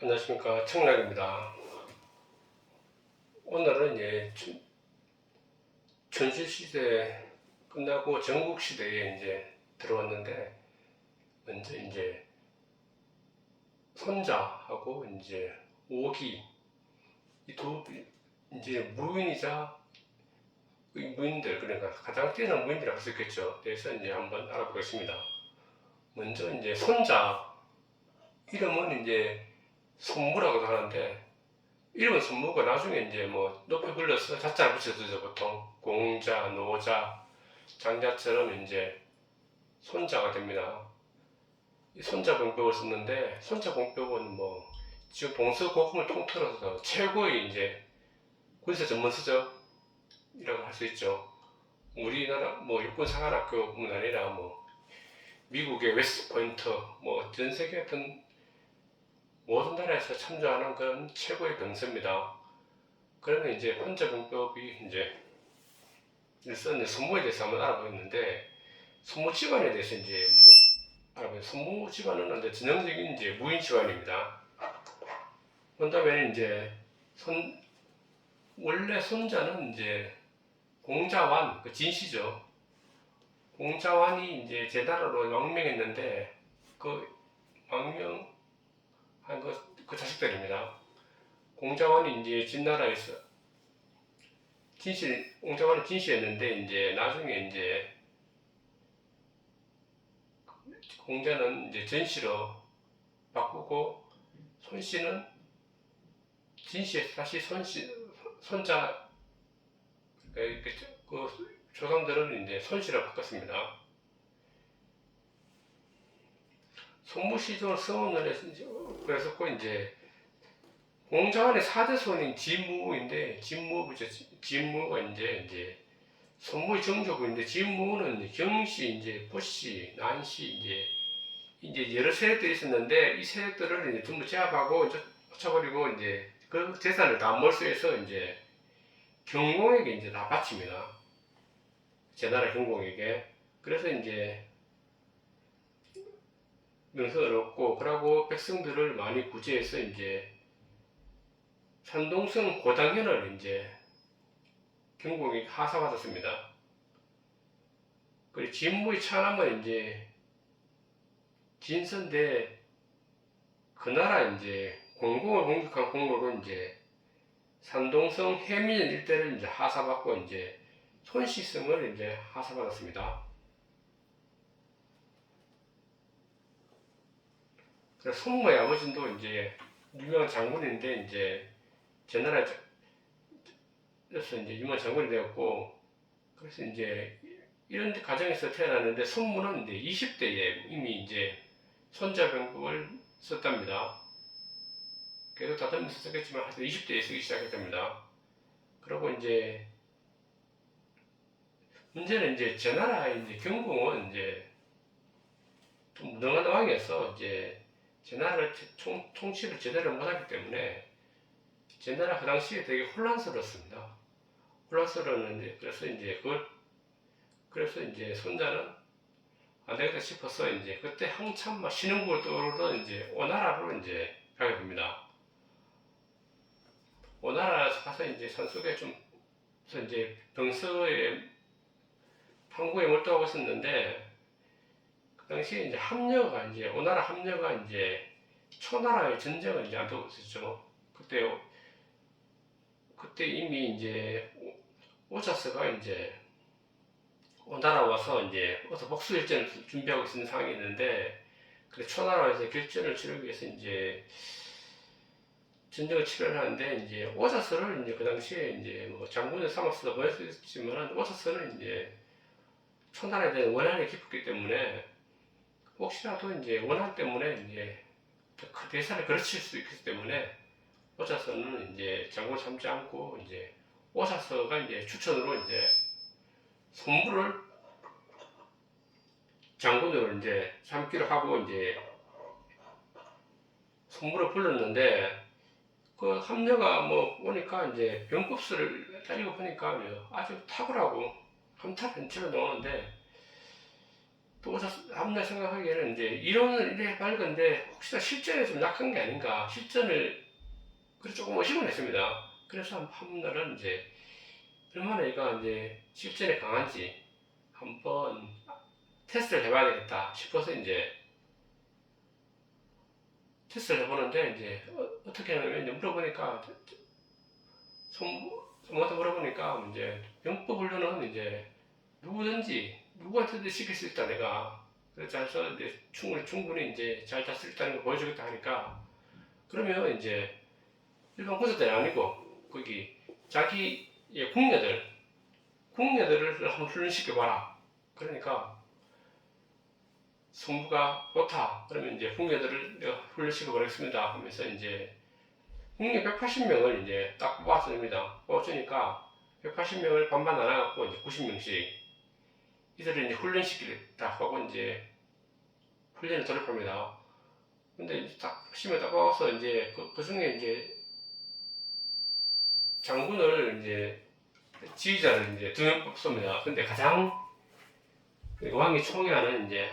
안녕하십니까, 청락입니다. 오늘은 이제 전시시대 끝나고 전국시대에 이제 들어왔는데, 먼저 이제 손자하고 이제 오기, 이 두 이제 무인이자 무인들, 그러니까 가장 뛰어난 무인이라고 할 수 있겠죠. 그래서 이제 한번 알아보겠습니다. 먼저 이제 손자, 이름은 이제 손무라고도 하는데, 이름은 손무가 나중에 이제 뭐 높이 불러서 자자를 붙여주죠. 보통 공자, 노자, 장자처럼 이제 손자가 됩니다. 이 손자 공법을 썼는데, 손자 공법은 뭐 지금 동서고금을 통틀어서 최고의 이제 군사 전문 서적이라고 할 수 있죠. 우리나라 뭐 육군사관학교뿐만 아니라 뭐 미국의 웨스트포인트, 뭐 전 세계 어떤 모든 나라에서 참조하는 그런 최고의 병서입니다. 그러면 이제 혼자 공법이 이제 일선 손무에 대해서 한번 알아보겠는데, 손무 집안에 대해서 이제 알아보면, 손무 집안은 이제 전형적인 이제 무인 집안입니다. 그다음에 이제 원래 손자는 이제 공자완, 그 진씨죠. 공자완이 이제 제나라로 망명했는데, 그 망명한 그 자식들입니다. 공자완이 이제 진나라에서 공자완은 진씨였는데, 이제 나중에 이제 공자는 이제 전씨로 바꾸고, 손씨는 진씨에서 다시 손자, 그 조상들은 이제 손씨로 바꿨습니다. 손무시도 서원을 그랬었고, 이제 공자완의 4대손인 진무인데, 진무가 이제 손무의 정조부인데, 진무는 경씨, 이제 보씨, 난씨, 이제 여러 세력들이 있었는데, 이 세력들을 이제 전부 제압하고 쫓아버리고, 이제 그 재산을 다 몰수해서 이제 경공에게 이제 다 바칩니다. 제나라 경공에게. 그래서 이제 명성을 얻고, 그러고 백성들을 많이 구제해서 이제 산동성 고당현을 이제 경공이 하사받았습니다. 그리고 진무의 차남은 이제 진선대, 그 나라 이제 공공을 공격한 공로로 이제 산동성 해민 일대를 이제 하사받고, 이제 손시성을 이제 하사받았습니다. 그래서 손무의 아버지도 이제 유명한 장군인데, 이제 제나라에서 이제 유명한 장군이 되었고, 그래서 이제 이런 가정에서 태어났는데, 손무는 이제 20대에 이미 이제 손자병법을 썼답니다. 계속 다듬면서 썼겠지만 하여튼 20대에 쓰기 시작했답니다. 그리고 이제 문제는 이제 제나라 이제 경공은 이제 좀 무능한 왕이어서 이제 제나라를 통치를 제대로 못하기 때문에 제나라 그 당시에 되게 혼란스러웠습니다. 혼란스러웠는데, 그래서 이제 손자는 안 되겠다 싶어서 이제 그때 한참 막 신흥국을 떠오르던 이제 오나라로 이제 가게 됩니다. 오나라 가서 이제 산속에 좀 이제 병서의 탐구에 몰두하고 있었는데, 그 당시에 이제 오나라 합려가 이제 초나라의 전쟁을 이제 앞두고 있었죠. 그때 이미 이제 오자스가 이제 오나라 와서 이제 어서 복수일전을 준비하고 있는 상황이 있는데, 그래서 초나라에서 결전을 치르기 위해서 이제 전쟁을 치러야 하는데, 이제 오자스를 이제 그 당시에 이제 뭐 장군을 삼아서 보냈었지만, 오자스는 이제 초나라에 대한 원한이 깊었기 때문에, 혹시라도 이제 원한 때문에 이제 그 대사를 그르칠 수 있기 때문에, 오자스는 이제 장군을 삼지 않고, 이제 오자스가 이제 추천으로 이제 손무를 장군으로 이제 삼기로 하고, 이제 손무를 불렀는데, 그 합녀가 뭐 보니까 이제 병법술을 따지고 보니까 아주 탁월하고 함탈한 치로 나오는데, 또 다음날 생각하기에는 이제 이론은 이래 밝은데 혹시나 실전에 좀 약한 게 아닌가, 실전을 그래서 조금 의심을 했습니다. 그래서 한 날은 이제 얼마나 얘가 이제 실전에 강한지 한번 테스트를 해봐야 되겠다 싶어서 이제 테스트를 해보는데, 이제 어떻게 하냐면 이제 물어보니까, 손모한테 물어보니까 이제 영법 훈련은 이제 누구한테도 시킬 수 있다 내가. 그래서 이제 충분히 이제 잘 다 쓸 수 있다는 걸 보여주겠다 하니까, 그러면 이제 일반 군사들이 아니고 거기 자기의 궁녀들을 한번 훈련시켜봐라. 그러니까 성부가 좋다. 그러면 이제 궁녀들을 내가 훈련시켜보겠습니다 하면서 이제 국내 180명을 이제 딱 뽑았습니다. 뽑아주니까 180명을 반반 나눠갖고 이제 90명씩 이들을 이제 훈련시키겠다 하고 이제 훈련을 돌입합니다. 근데 이제 딱 시험에 딱 뽑아서 이제 그 중에 이제 장군을 이제 지휘자를 이제 2명 뽑습니다. 근데 가장 왕이 총애하는 이제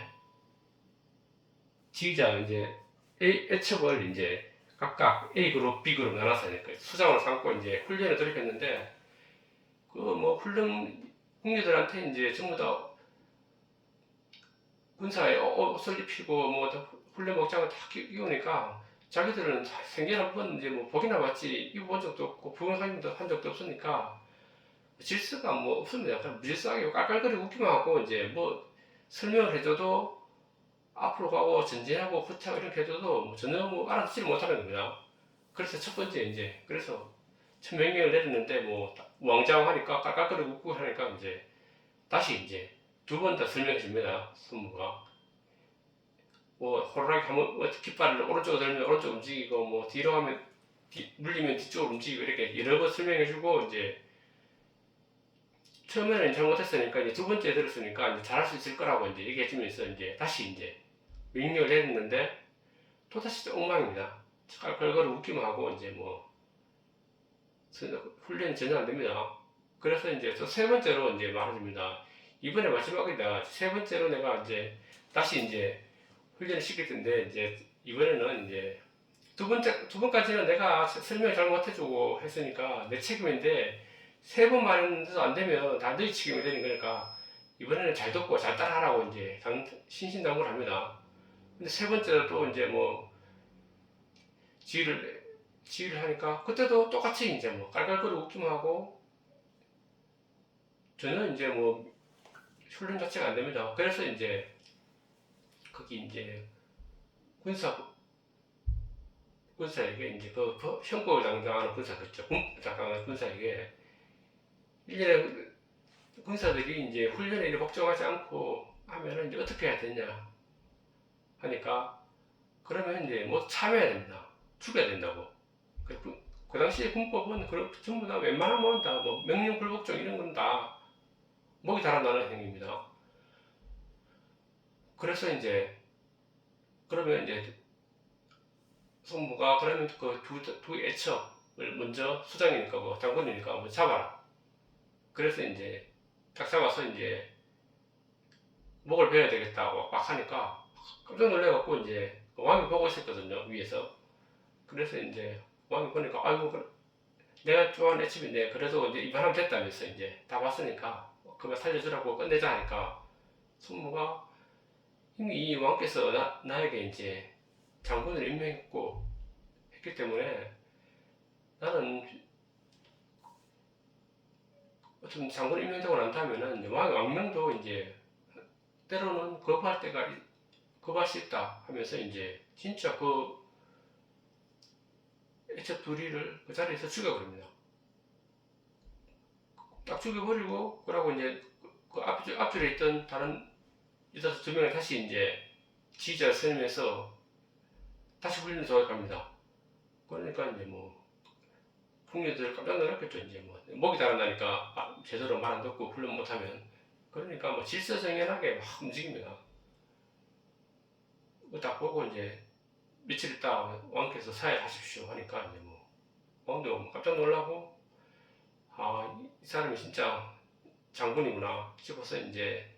지휘자 이제 A첩을 이제 각각 A 그룹, B 그룹 나눠서 수장으로 삼고 이제 훈련에 돌입했는데, 그 뭐 훈련 국녀들한테 이제 전부 다 군사에 옷을 입히고 뭐 훈련 복장을 다 끼우니까 자기들은 생전 한번 이제 뭐 보기나 봤지 입어본 적도 없고 부응한 적도 없으니까 질서가 뭐 없습니다. 그냥 무질서하게 깔깔거리고 웃기만 하고 이제 뭐 설명을 해줘도 앞으로 가고 전진하고 후퇴하고 이렇게 해줘도 뭐 전혀 뭐 알아듣지를 못하는 겁니다. 그래서 첫 번째 이제 그래서 첫 명령을 내렸는데 뭐 왕자왕하니까 깔깔거리고 웃고 하니까 이제 다시 이제 2번 다 설명해 줍니다. 선무가 뭐 호루라기 하면 깃발을 오른쪽으로 들면 오른쪽 움직이고 뭐 뒤로 하면 물리면 뒤쪽으로 움직이고 이렇게 여러 번 설명해 주고, 이제 처음에는 잘못했으니까 이제 2번째 들었으니까 이제 잘할 수 있을 거라고 이제 얘기해 주면서 이제 다시 이제 명령을 내렸는데 또다시 엉망입니다. 깔깔거리고 웃기만 하고 이제 뭐 훈련이 전혀 안 됩니다. 그래서 이제 또 3번째로 이제 말해줍니다. 이번에 마지막이다. 3번째로 내가 이제 다시 이제 훈련을 시킬 텐데, 이제 이번에는 이제 두 번까지는 내가 설명을 잘 못해주고 했으니까 내 책임인데 3번 말했는데도 안 되면 다 너희 책임이 되는 거니까 이번에는 잘 듣고 잘 따라하라고 이제 신신당부를 합니다. 근데 3번째로 또 이제 뭐 지휘를 하니까 그때도 똑같이 이제 뭐 깔깔거리고 웃기만 하고 저는 이제 뭐 훈련 자체가 안 됩니다. 그래서 이제 거기 이제 군사에게 이제 그 형법을 당당하는 당당하는 군사에게 일일에 군사들이 이제 훈련에 이렇게 복종하지 않고 하면은 이제 어떻게 해야 되냐 하니까, 그러면 이제 뭐 참여해야 됩니다. 죽여야 된다고. 그 당시에 군법은 전부 다 웬만하면 다 뭐 명령 불복종 이런 건 다 목이 달아나는 행위입니다. 그래서 이제 그러면 이제 손무가 그러면 그 두 애척을 먼저 수장이니까 뭐 장군이니까 뭐 잡아라. 그래서 이제 딱 잡아서 이제 목을 베어야 되겠다고 막 하니까 깜짝 놀래갖고 이제 왕이 보고 있었거든요, 위에서. 그래서 이제 왕이 보니까 아이고 내가 좋아하는 애집인데 그래도 이제 이만하면 됐다면서 이제 다 봤으니까 그만 살려주라고 끝내자 하니까 손무가 이미 이 왕께서 나에게 이제 장군을 임명했고 했기 때문에 나는 어떤 장군 임명되고 난 다음에는 왕의 왕명도 이제 때로는 거부할 수 있다 하면서 이제 진짜 그 애첩 둘이를 그 자리에서 죽여버립니다. 딱 죽여버리고 그러고 이제 그 앞줄에 있던 다른 여자 2명을 다시 이제 지휘자를 세우면서 다시 훈련을 도와갑니다. 그러니까 이제 뭐 풍류들 깜짝 놀랐겠죠. 이제 뭐 목이 달아나니까 제대로 말 안 듣고 훈련 못하면, 그러니까 뭐 질서정연하게 막 움직입니다. 딱 보고 이제 며칠 있다 왕께서 사회하십시오 하니까 이제 뭐 왕도 깜짝 놀라고 이 사람이 진짜 장군이구나 싶어서 이제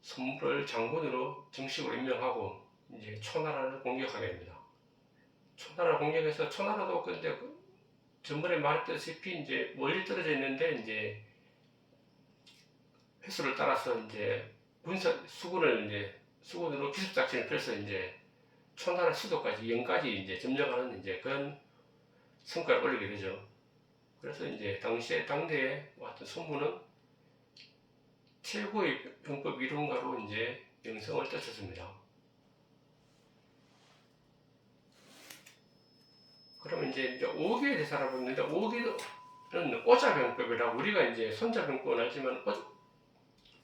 손무를 장군으로 정식으로 임명하고 이제 초나라를 공격하게 됩니다. 초나라를 공격해서 초나라도 근데 전번에 말했다시피 이제 멀리 떨어져 있는데 이제 횟수를 따라서 이제 수군으로 기습작전을 펼쳐 이제 초나라 수도까지 영까지 이제 점령하는 이제 그런 성과를 올리게 되죠. 그래서 이제 당대에 어떤 손무는 최고의 병법 이론가로 이제 명성을 떨쳤습니다. 그러면 이제 5기에 대해서 알아보는데 5기는 오자병법이라고 우리가 이제 손자병법은 알지만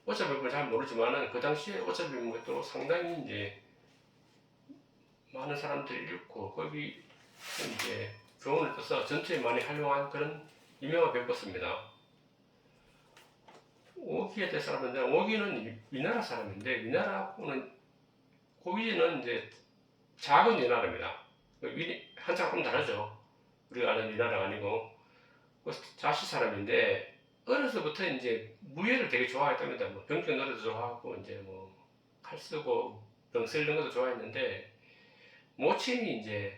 오자병법을 잘 모르지만은 그 당시에 오자병법도 상당히 이제 많은 사람들이 읽고 거기 이제 교훈을 떠서 전투에 많이 활용한 그런 유명한 병법입니다. 5기에 대해서 알아보는데 5기는 위나라 사람인데 위나라하고는 고기는 이제 작은 위나라입니다. 한자 조금 다르죠. 우리가 아는 위나라가 아니고 자시 사람인데 어려서부터 이제 무예를 되게 좋아했답니다. 뭐 병정 노래도 좋아하고 이제 뭐 칼 쓰고 병 쓰는 것도 좋아했는데 모친이 이제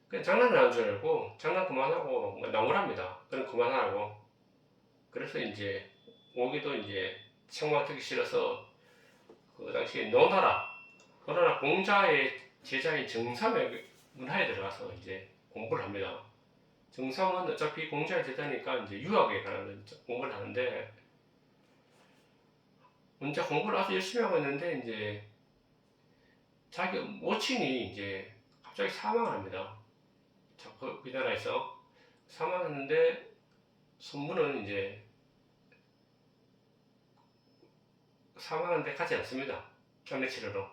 그냥 장난을 하는 줄 알고 장난 그만하고 뭐 나무랍니다. 그럼 그만하라고. 그래서 이제 오기도 이제 책망하기 싫어서 그 당시에 노나라 공자의 제자인 정삼의 문화에 들어가서 이제 공부를 합니다. 정삼은 어차피 공자의 제자니까 이제 유학에 관한 공부를 하는데 혼자 공부를 아주 열심히 하고 있는데 이제 자기 모친이 이제 갑자기 사망을 합니다. 그 나라에서 사망했는데 손무는 이제 사망하는데 가지 않습니다. 장례 치르러.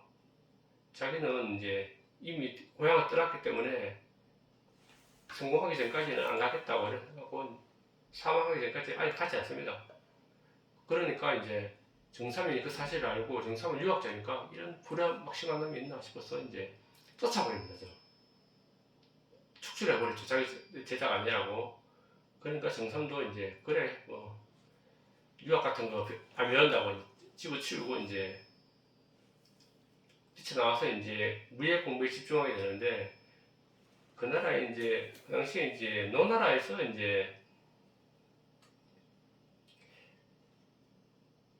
자기는 이제 이미 고향을 떠났기 때문에 성공하기 전까지는 안 가겠다고 그래갖고 사망하기 전까지 아예 가지 않습니다. 그러니까 이제 정삼이 그 사실을 알고 정삼은 유학자니까 이런 불안 막심한 놈이 있나 싶어서 이제 쫓아버립니다. 축출해버렸죠. 자기 제자가 아니라고. 그러니까 정삼도 이제 그래 뭐 유학 같은 거 안 배운다고 집어치우고 이제 뛰쳐나와서 이제 무예 공부에 집중하게 되는데 그 나라에 이제 그 당시에 이제 노나라에서 이제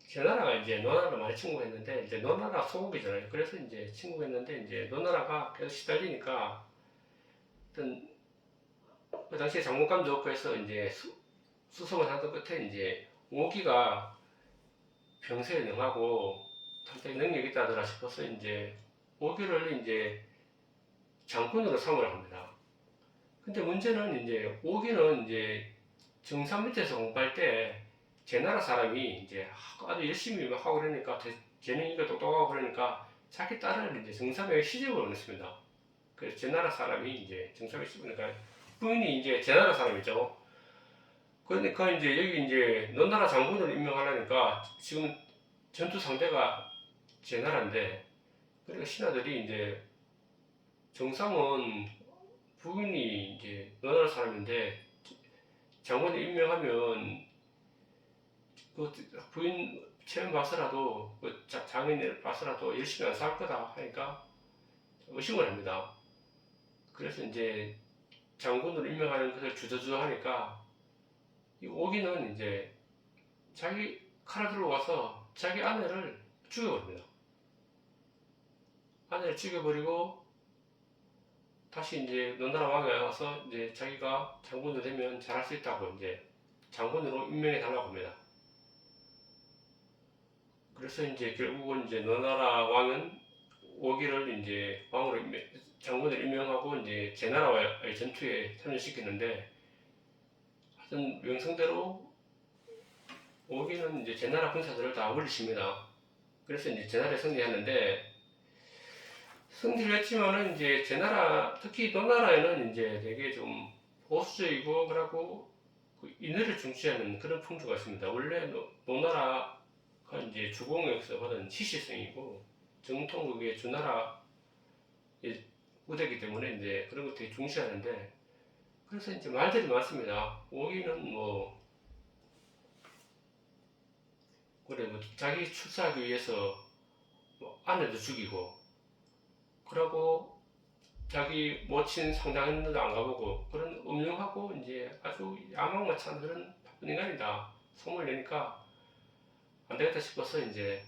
제나라가 이제 노나라를 많이 침공했는데 이제 노나라 소국이잖아요. 그래서 이제 침공했는데 이제 노나라가 계속 시달리니까 어떤 그 당시에 장군감도 없고 해서 이제 수성을 하던 끝에 이제 5기가 병세에 능하고 상당히 능력이 있다더라 싶어서 이제 5기를 이제 장군으로 삼으라 합니다. 근데 문제는 이제 5기는 이제 정상 밑에서 공부할 때 제나라 사람이 이제 아주 열심히 막 하고 그러니까 재능이가 똑똑하고 그러니까 자기 딸을 이제 정삼에게 시집을 보냈습니다. 그래서 제나라 사람이 이제 정삼에 시집보니까 부인이 이제 제나라 사람이죠. 그러니까 이제 여기 이제 너나라 장군을 임명하려니까 지금 전투 상대가 제나라인데 그러니까 신하들이 이제 정삼은 부인이 이제 너나라 사람인데 장군을 임명하면 그 부인 체험 봐서라도 그 장인을 봐서라도 열심히 안 살 거다 하니까 의심을 합니다. 그래서 이제 장군으로 임명하는 것을 주저주저하니까 이 오기는 이제 자기 칼을 들고 와서 자기 아내를 죽여버립니다. 아내를 죽여버리고 다시 이제 너나라 왕에 와서 이제 자기가 장군이 되면 잘할 수 있다고 이제 장군으로 임명해 달라고 합니다. 그래서 이제 결국은 이제 너나라 왕은 오기를 이제 왕으로 장군을 임명하고 이제 제나라와의 전투에 참여시켰는데 하여튼 명성대로 오기는 이제 제나라 군사들을 다 물리칩니다. 그래서 이제 제나라에 승리하는데 승리를 했지만은 이제 제나라 특히 노나라에는 이제 되게 좀 보수적이고 그러고 그 인애를 중시하는 그런 풍조가 있습니다. 원래 노나라가 이제 주공에서 받은 시시성이고 정통국의 주나라 후대이기 때문에 이제 그런 거 되게 중시하는데 그래서 이제 말들이 많습니다. 오기는 뭐 그래 뭐 자기 출세하기 위해서 뭐 아내도 죽이고, 그러고 자기 모친 상담도 안 가보고 그런 음흉하고 이제 아주 야망만찬 그런 바쁜 인간이다 소문을 내니까 안 되겠다 싶어서 이제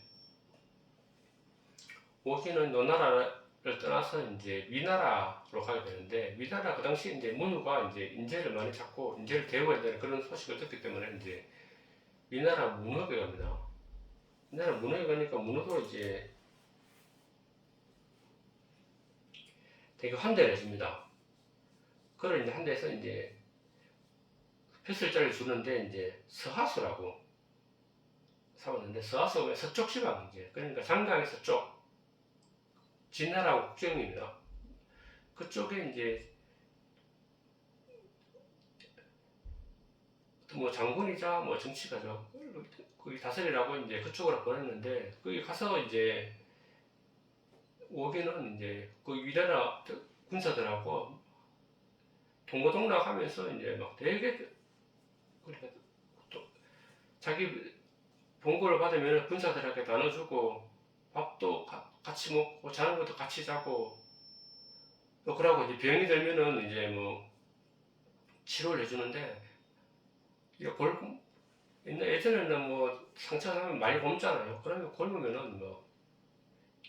오기는 노나라를 떠나서 이제 위나라로 가게 되는데, 위나라 그 당시 이제 문우가 이제 인재를 많이 찾고 인재를 대우해야 되는 그런 소식을 듣기 때문에 이제 위나라 문우에 갑니다. 위나라 문우에 가니까 문우도 이제 되게 환대를 해줍니다. 그걸 이제 환대해서 이제 벼슬자를 주는데 이제 서하수라고 삼았는데, 서하수가 서쪽 지방 이제 그러니까 장강의 서쪽 진나라 국정입니다. 그쪽에 이제 뭐 장군이자 뭐 정치가죠. 거기 다스리라고 이제 그쪽으로 보냈는데, 거기 가서 이제 오기는 이제 그 위나라 군사들하고 동고동락하면서 이제 막 되게 그러니까 또 자기 봉고를 받으면 군사들에게 나눠주고 밥도 같이 먹고 자는 것도 같이 자고, 또 그러고 이제 병이 들면은 이제 뭐 치료를 해주는데, 이게 예전에는 뭐 상처 나면 많이 굶잖아요. 그러면 굶으면은 뭐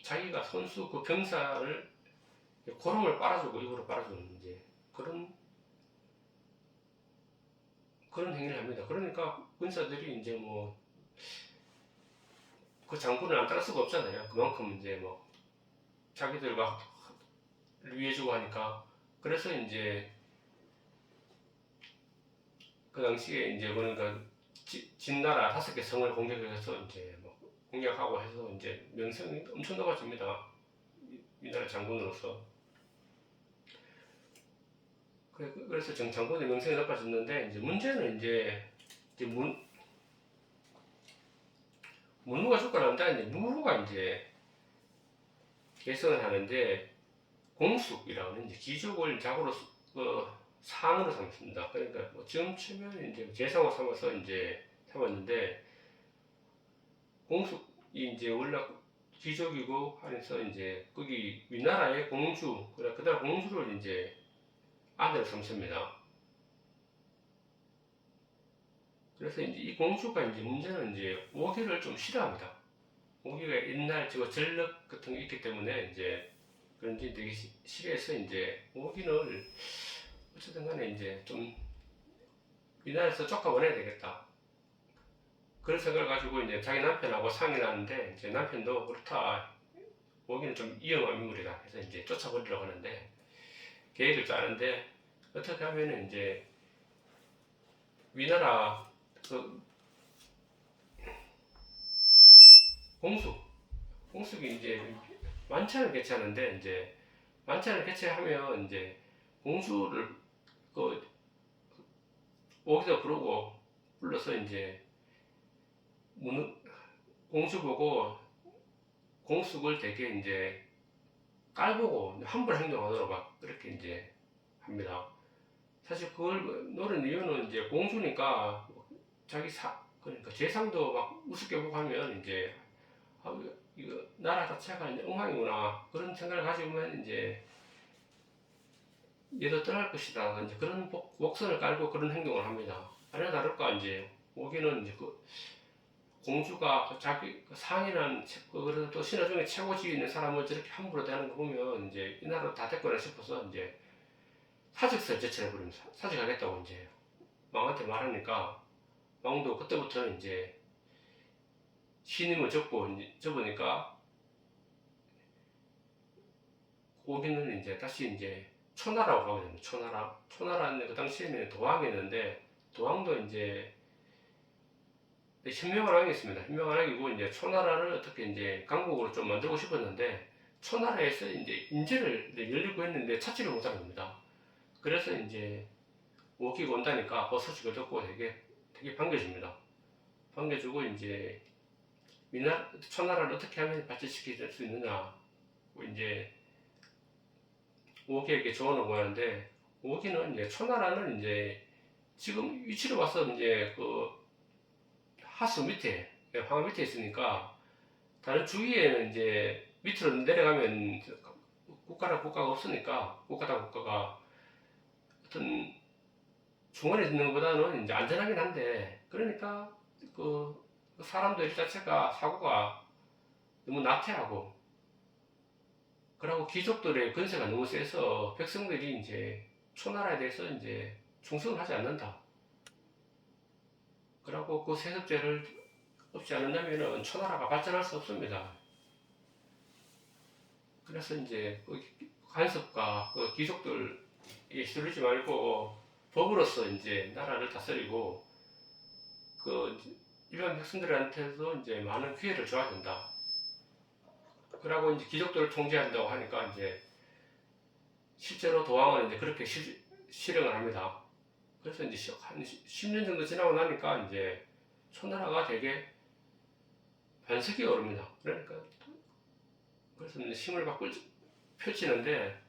자기가 선수 그 병사를 고름을 빨아주고 입으로 빨아주는 이제 그런 행위를 합니다. 그러니까 군사들이 이제 뭐 그 장군을 안 따를 수가 없잖아요. 그만큼 이제 뭐 자기들과 위해주고 하니까. 그래서 이제 그 당시에 이제 그러니까 진나라 5개 성을 공격해서 이제 뭐 공격하고 해서 이제 명성이 엄청 높아집니다. 이 나라 장군으로서. 그래서 장군의 명성이 높아졌는데, 이제 문제는 이제 문무가 죽고 난 다음에 무후가 이제 개성을 하는데, 공숙이라는 이제 기족을 자고로 상으로 삼습니다. 그러니까 뭐 지금 치면 이제 재상으로 삼아서 이제 삼았는데, 공숙이 이제 원래 귀족이고 하면서 이제 거기 위나라의 공주, 그다음 공주를 이제 아내로 삼습니다. 그래서 이제 이 공주가 이제 문제는 이제 오기를 좀 싫어합니다. 오기가 옛날 전력 같은 게 있기 때문에 이제 그런지 되게 싫어해서 이제 오기를 어쨌든 간에 이제 좀 위나라에서 쫓아보내야 되겠다. 그런 생각을 가지고 이제 자기 남편하고 상의를 하는데, 이제 남편도 그렇다. 오기는 좀 위험한 인물이다. 그래서 이제 쫓아버리려고 하는데, 계획을 짜는데, 어떻게 하면은 이제 위나라 그 공숙이 이제 만찬을 개최하는데, 이제 만찬을 개최하면 이제 공주를 그 오기도 부르고 불러서 이제 공주 보고 공숙을 되게 이제 깔보고 함부로 행동하도록 막 그렇게 이제 합니다. 사실 그걸 노린 이유는 이제 공주니까 자기 그러니까 재상도 막 우습게 보고 하면 이제 이거 나라 자체가 이제 엉망이구나 그런 생각을 가지면 이제 얘도 떠날 것이다 이제 그런 목선을 깔고 그런 행동을 합니다. 아니나 다를까 이제 오기는 이제 그 공주가 자기 상이란 그래도 또 신하 중에 최고 지위 있는 사람을 저렇게 함부로 대하는 거 보면 이제 이 나라 다 됐구나 싶어서 이제 사직서를 제출해버립니다. 사직하겠다고 이제 왕한테 말하니까, 왕도 그때부터 이제 신임을 접으니까 오기는 이제 다시 이제 초나라로 가게 됩니다. 초나라는 그 당시에는 도왕이었는데, 도왕도 이제 현명한 왕이 있습니다. 현명한 왕이고 이제 초나라를 어떻게 이제 강국으로 좀 만들고 싶었는데, 초나라에서 이제 인재를 열리고 했는데 찾지를 못한 겁니다. 그래서 이제 오기가 온다니까 그 소식을 듣고 되게 반겨줍니다. 반겨주고 이제 초나라를 어떻게 하면 발전시킬 수 있느냐 이제 오기에게 조언을 구하는데, 오기는 이제 초나라는 이제 지금 위치로 봐서 이제 그 하수 밑에 황하 밑에 있으니까 다른 주위에는 이제 밑으로 내려가면 국가가 없으니까 국가가 어떤 중원에 있는 것보다는 이제 안전하긴 한데 그러니까 그 사람들 자체가 사고가 너무 나태하고 그러고 귀족들의 권세가 너무 세서 백성들이 이제 초나라에 대해서 이제 충성을 하지 않는다. 그러고 그 세습제를 없지 않는다면 초나라가 발전할 수 없습니다. 그래서 이제 그 간섭과 그 귀족들에 휘둘리지 말고 법으로서 이제 나라를 다스리고 그 일반 백성들한테도 이제 많은 기회를 줘야 된다. 그러고 이제 귀족들을 통제한다고 하니까 이제 실제로 도왕은 이제 그렇게 실행을 합니다. 그래서 이제 한 10년 정도 지나고 나니까 이제 초나라가 되게 반석이 오릅니다. 그러니까 그래서 이제 힘을 펼치는데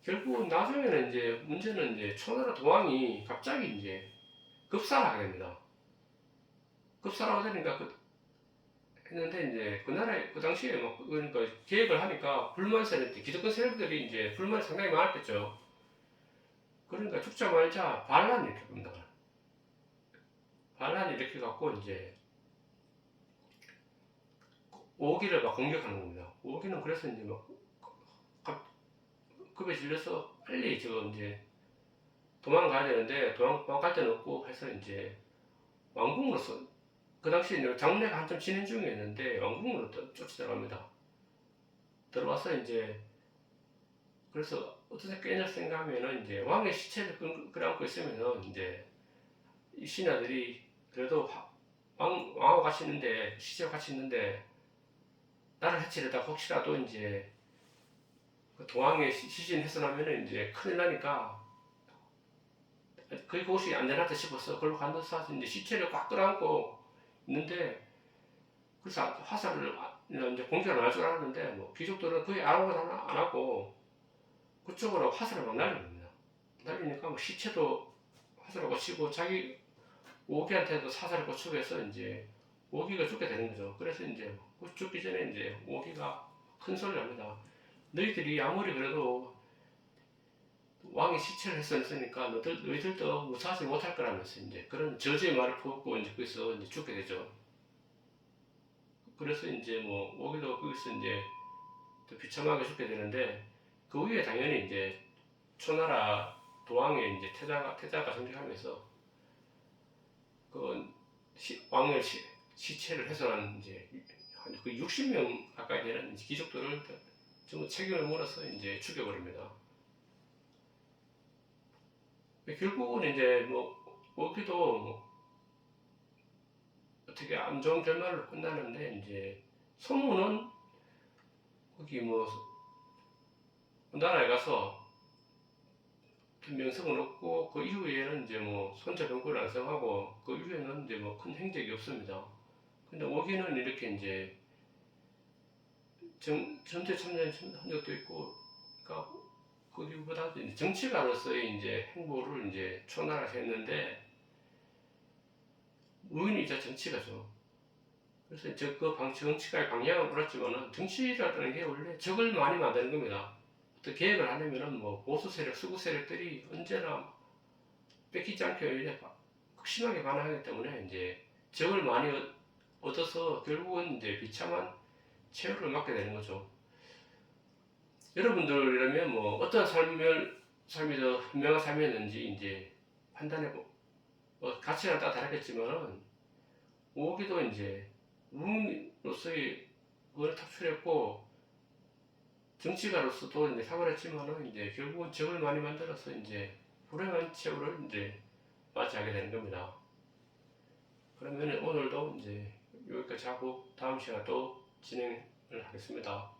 결국 나중에는 이제 문제는 이제 초나라 도왕이 갑자기 이제 급사를 하게 됩니다. 급사를 하니까 했는데 이제 그 나라에 그 당시에 뭐 그러니까 계획을 하니까 불만 세력들 기득권 세력들이 이제 불만이 상당히 많았겠죠. 그러니까 죽자 말자 반란이 일으킵니다. 반란이 일으켜 갖고 이제 오기를 막 공격하는 겁니다. 오기는 그래서 이제 막 급에 질려서 빨리 저 이제 도망가야 되는데 도망갈 데는 없고 해서 이제 왕궁으로서 그 당시에 장례가 한참 진행 중이었는데 왕궁으로 쫓아들어갑니다. 들어와서 이제 그래서 어떤 생각 하면은 이제 왕의 시체를 끌어안고 있으면은 이제 이 신하들이 그래도 왕하고 같이 있는데 시체와 같이 있는데 나를 해치려다 혹시라도 이제 그 동왕의 시신 훼손하면은 이제 큰일 나니까 그곳이 안전하다 싶어서 그걸로 간다서 이제 시체를 꽉 끌어안고 있는데 그래서 화살을 이제 공격을 안 할 줄 알았는데 뭐 귀족들은 거의 아무것도 안 하고 그쪽으로 화살을 막 날립니다. 날리니까 뭐 시체도 화살을 꽂히고 자기 오기한테도 사살을 꽂히고 해서 이제 오기가 죽게 되는 거죠. 그래서 이제 죽기 전에 이제 오기가 큰 소리를 합니다. 너희들이 아무리 그래도 왕의 시체를 했으니까 너희들도 무사하지 못할 거라면서 이제 그런 저주의 말을 퍼붓고 이제 거기서 이제 죽게 되죠. 그래서 이제 뭐 오기도 거기서 이제 또 비참하게 죽게 되는데 그 후에 당연히 이제 초나라 도왕의 이제 태자가 정직하면서 그 왕의 시체를 훼손한 이제 한 60명 가까이 되는 귀족들을 전부 책임을 물어서 이제 죽여버립니다. 결국은 이제 뭐 오기도 뭐 어떻게 안 좋은 결말로 끝나는데 이제 소문은 거기 뭐 나라에 가서 명성을 얻고 그 이후에는 이제 뭐 손자 병구를 안성하고 그 이후에는 이제 뭐 큰 행적이 없습니다. 근데 오기는 이렇게 이제 전투에 참여한 적도 있고, 그러니까 거기보다 정치가로서의 이제 행보를 이제 초나라에서 했는데 무인이자 정치가죠. 그래서 정치가의 방향은 그렇지만은 정치라는 게 원래 적을 많이 만드는 겁니다. 어떤 계획을 하려면은 뭐 보수 세력, 수구 세력들이 언제나 뺏기지 않게 극심하게 반항하기 때문에 이제 적을 많이 얻어서 결국은 이제 비참한 최후를 맞게 되는 거죠. 여러분들이라면 뭐 어떤 삶이 더 현명한 삶이었는지 이제 판단해보, 뭐 가치는 따라 다르겠지만은 오기도 이제 무음으로서의 그걸 탑출했고 정치가로서도 이제 사고를 했지만은 이제 결국은 적을 많이 만들어서 이제 불행한 최후를 이제 맞이하게 되는 겁니다. 그러면 오늘도 이제 여기까지 하고 다음 시간에 또 진행을 하겠습니다.